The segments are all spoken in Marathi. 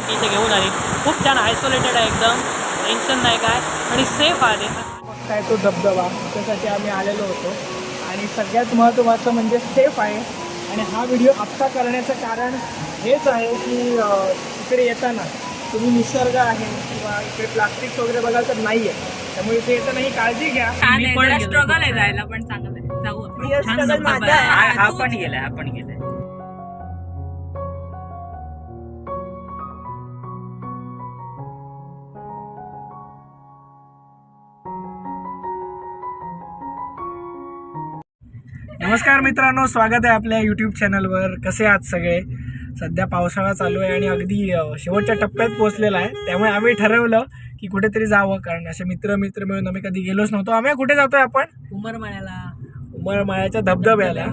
ती इथे घेऊन आली. खूप छान आयसोलेटेड आहे, एकदम टेन्शन नाही काय आणि सेफ आहे. काय तो धबधबा त्यासाठी आम्ही आलेलो होतो आणि सगळ्यात महत्त्वाचं म्हणजे सेफ आहे. आणि हा व्हिडिओ आत्ता करण्याचं कारण हेच आहे की इकडे येताना तुम्ही निसर्ग आहे किंवा इकडे प्लास्टिक वगैरे बघाल तर नाही आहे. त्यामुळे इथे येताना ही काळजी घ्या. स्ट्रगल आहे जायला, पण चांगलं आहे, जाऊ आपण. आपण गेलाय. नमस्कार मित्रांनो, स्वागत आहे आपल्या यूट्यूब चॅनलवर. कसे आहात सगळे? सध्या पावसाळा चालू आहे आणि अगदी शेवटच्या टप्प्यात पोहोचलेला आहे. त्यामुळे आम्ही ठरवलं की कुठेतरी जावं, कारण असे मित्र मिळून आम्ही कधी गेलोच नव्हतो. आम्ही कुठे जातोय? आपण उमरमाळ्याच्या धबधब्याला.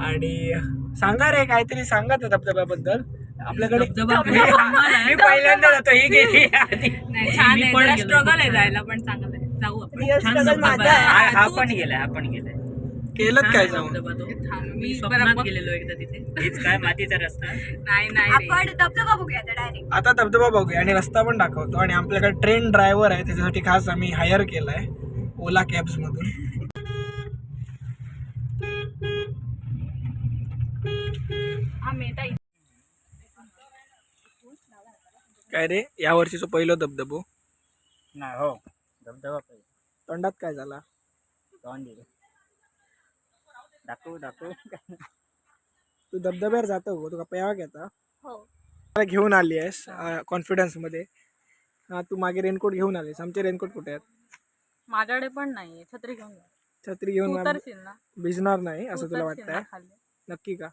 आणि सांगा रे, काहीतरी सांगा त्या धबधब्याबद्दल. आपल्याकडे मी पहिल्यांदा जातो, ही गेली. स्ट्रगल आहे जायला, पण चांगलं आहे, जाऊ आपण. आपण गेलाय. केलं काय जाऊन? मी स्वप्नात गेलेलो एकदा तिथे. हेच काय मातीचा रस्ता? नाही आपण धबधबा बघूया डायरेक्ट. आता धबधबा बघूया आणि रस्ता पण दाखवतो. आणि आपल्याकडे ट्रेन ड्रायव्हर आहे, त्याच्यासाठी खास आम्ही हायर केलाय ओला कॅब्स मधून. काय रे, या वर्षीचं पहिलं धबधबो? नाही हो, धबधबा पाहिजे. तोंडात काय झाला? दाखवू तू धबधब्यावर जातो गो, तुका पेवा घेता? हो. मला घेऊन आली आहेस कॉन्फिडन्स मध्ये. हा, तू मागे रेनकोट घेऊन आलीस. आमचे रेनकोट कुठे आहेत? माझ्याकडे पण नाहीये. छत्री घेऊन जा. छत्री घेऊन उतरशील ना? भिजणार नाही असं तुला उतरशील वाटतंय? ना खाली? नक्की का?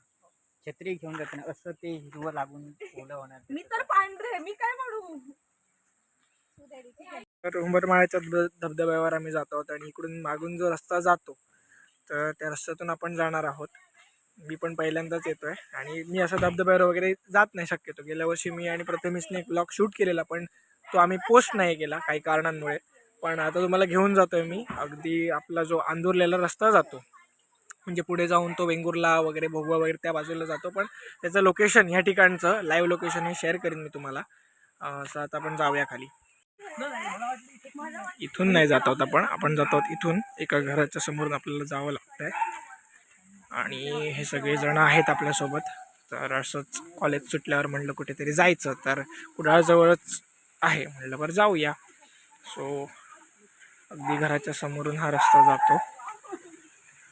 छत्री घेऊन जाते ना, असं ते हिरवं लागून ओलं होणार. मी तर पांढरे, मी काय म्हणू. तर उंबरमाळ्याच्या धबधब्यावर आम्ही जात आहोत आणि इकडून मागून जो रस्ता जातो तर त्या रस्त्यातून आपण जाणार आहोत. मी पण पहिल्यांदाच येतोय आणि मी असं धबधब्यावर वगैरे जात नाही शक्यतो. गेल्या वर्षी मी आणि प्रथमेशने एक ब्लॉग शूट केलेला, पण तो आम्ही पोस्ट नाही केला काही कारणांमुळे. पण आता तुम्हाला घेऊन जातोय मी. अगदी आपला जो आंदोरलेला रस्ता जातो, म्हणजे पुढे जाऊन तो वेंगुर्ला वगैरे, भोगवा वगैरे त्या बाजूला जातो. पण त्याचं लोकेशन, ह्या ठिकाणचं लाईव्ह लोकेशन हे शेअर करेन मी तुम्हाला. असं आता आपण जाऊया खाली. इथून नाही जात आहोत आपण जात आहोत इथून. एका घराच्या समोरून आपल्याला जावं लागतंय आणि हे सगळे जण आहेत आपल्यासोबत. तर असंच कॉलेज सुटल्यावर म्हणलं कुठेतरी जायचं, तर कुडाळजवळच आहे म्हणलं बरं जाऊया. सो अगदी घराच्या समोरून हा रस्ता जातो,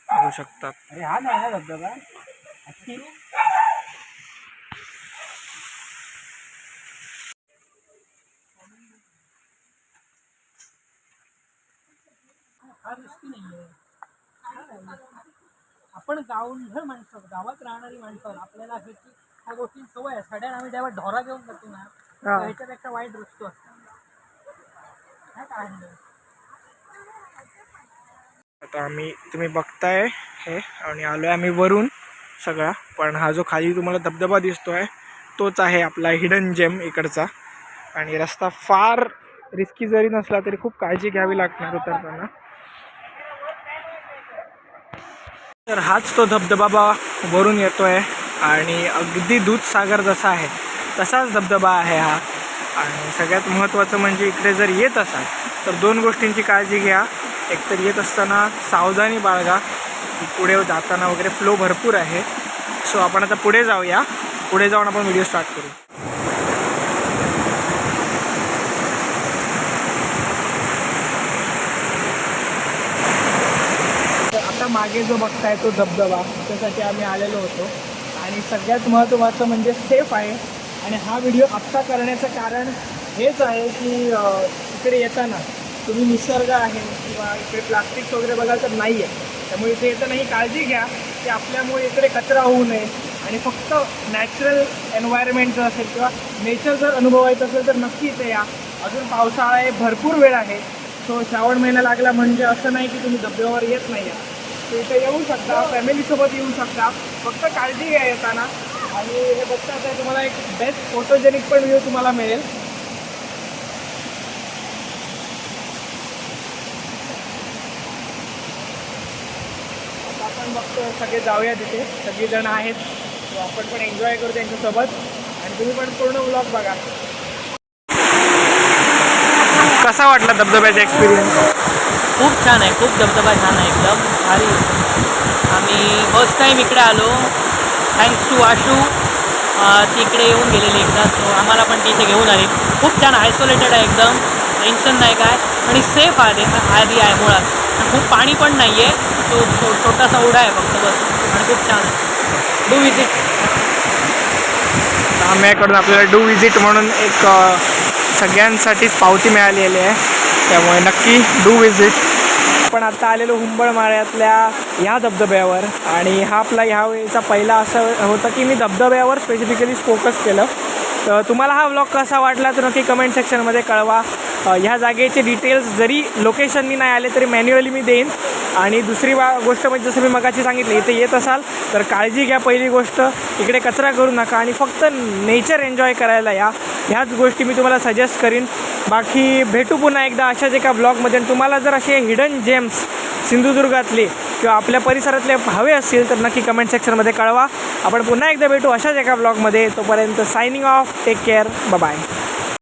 बघू शकतात. अरे हा नाही ना धबधबा. आपण गावघर माणसं, गावात राहणारी माणसं, आपल्याला ह्या गोष्टी सवय आहे. सड्यात आम्ही जेव्हा ढोरा घेऊन जातो ना, ह्याच्यापेक्षा वाईट दृष्टी असतो. आता तुम्ही बघताय हे, आणि आलोय आम्ही वरून सगळा. पण हा जो खाली तुम्हाला धबधबा दिसतोय तोच आहे आपला हिडन जेम इकडचा. आणि रस्ता फार रिस्की जरी नसला तरी खूप काळजी घ्यावी लागणार उतरताना. तर हाच तो धबधबा वरून येतोय आणि अगदी दूधसागर जसा आहे तसाच धबधबा आहे हा. आणि सगळ्यात महत्त्वाचं म्हणजे इकडे जर येत असाल तर दोन गोष्टींची काळजी घ्या. एकतर येत असताना सावधानी बाळगा, की पुढे जाताना वगैरे फ्लो भरपूर आहे. सो आपण आता पुढे जाऊया. पुढे जाऊन आपण व्हिडिओ स्टार्ट करू. आता मागे जो बघताय तो धबधबा, त्यासाठी आम्ही आलेलो होतो आणि सगळ्यात महत्त्वाचं म्हणजे सेफ आहे. आणि हा व्हिडिओ आत्ता करण्याचं कारण हेच आहे की इकडे येताना तुम्ही निसर्ग आहे किंवा इकडे प्लास्टिक वगैरे बघाल तर नाही आहे. त्यामुळे इथे येताना ही काळजी घ्या की आपल्यामुळे इकडे कचरा होऊ नये. आणि फक्त नॅचरल एन्व्हायरमेंट जर असेल किंवा नेचर जर अनुभवायचं असेल तर नक्की इथे या. अजून पावसाळा आहे, भरपूर वेळ आहे. सो श्रावण महिना लागला म्हणजे असं नाही की तुम्ही धबधब्यावर येत नाही आहे. तर इथे येऊ शकता, फॅमिलीसोबत येऊ शकता. फक्त काळजी घ्या येताना. आणि हे बघता आता तुम्हाला एक बेस्ट फोटोजेनिक पण व्ह्यू तुम्हाला मिळेल. आपण बघतो सगळे जाऊया तिथे, सगळेजण आहेत, आपण पण एन्जॉय करू त्यांच्यासोबत. आणि तुम्ही पण पूर्ण व्लॉग बघा. कसा वाटला धबधब्याचा एक्सपिरियन्स? खूप छान आहे, खूप धबधबा छान आहे एकदम भारी. आम्ही फर्स्ट टाईम इकडे आलो, थँक्स टू आशू. तिकडे येऊन गेलेली एकदा, सो आम्हाला पण तिथे घेऊन आली. खूप छान आयसोलेटेड आहे एकदम, टेन्शन नाही काय, आणि सेफ आहे आधी आहे मुळात. खूप पाणी पण नाही आहे, तो छोटासा ओढा आहे फक्त बस, आणि खूप छान आहे. Do visit. आम्हीकडून आपल्याला डू विजिट म्हणून एक सगळ्यांसाठीच पावती मिळालेली आहे, त्यामुळे नक्की डू विजिट. आपण आता आलेलो हुंबळमाळ्यातल्या ह्या धबधब्यावर, आणि हा आपला ह्या वेळेचा पहिला असं होतं की मी धबधब्यावर स्पेसिफिकली फोकस केलं. तर तुम्हाला हा व्लॉग कसा वाटला तर नक्की कमेंट सेक्शनमध्ये कळवा. ह्या जागेचे डिटेल्स जरी लोकेशननी नाही आले तरी मॅन्युअली मी देईन. आणि दुसरी गोष्ट म्हणजे जसं मी मगाशी सांगितलं, इथे येत असाल तर काळजी घ्या. पहिली गोष्ट, इकडे कचरा करू नका आणि फक्त नेचर एन्जॉय करायला या. ह्याच गोष्टी मी तुम्हाला सजेस्ट करीन. बाकी भेटू पुन्हा एकदा अशाच एका ब्लॉगमध्ये. तुम्हाला जर असे हिडन जेम्स सिंधुदुर्गातले किंवा आपल्या परिसरातले हवे असतील तर नक्की कमेंट सेक्शनमध्ये कळवा. आपण पुन्हा एकदा भेटू अशाच एका ब्लॉगमध्ये. तोपर्यंत signing off. Take care. Bye.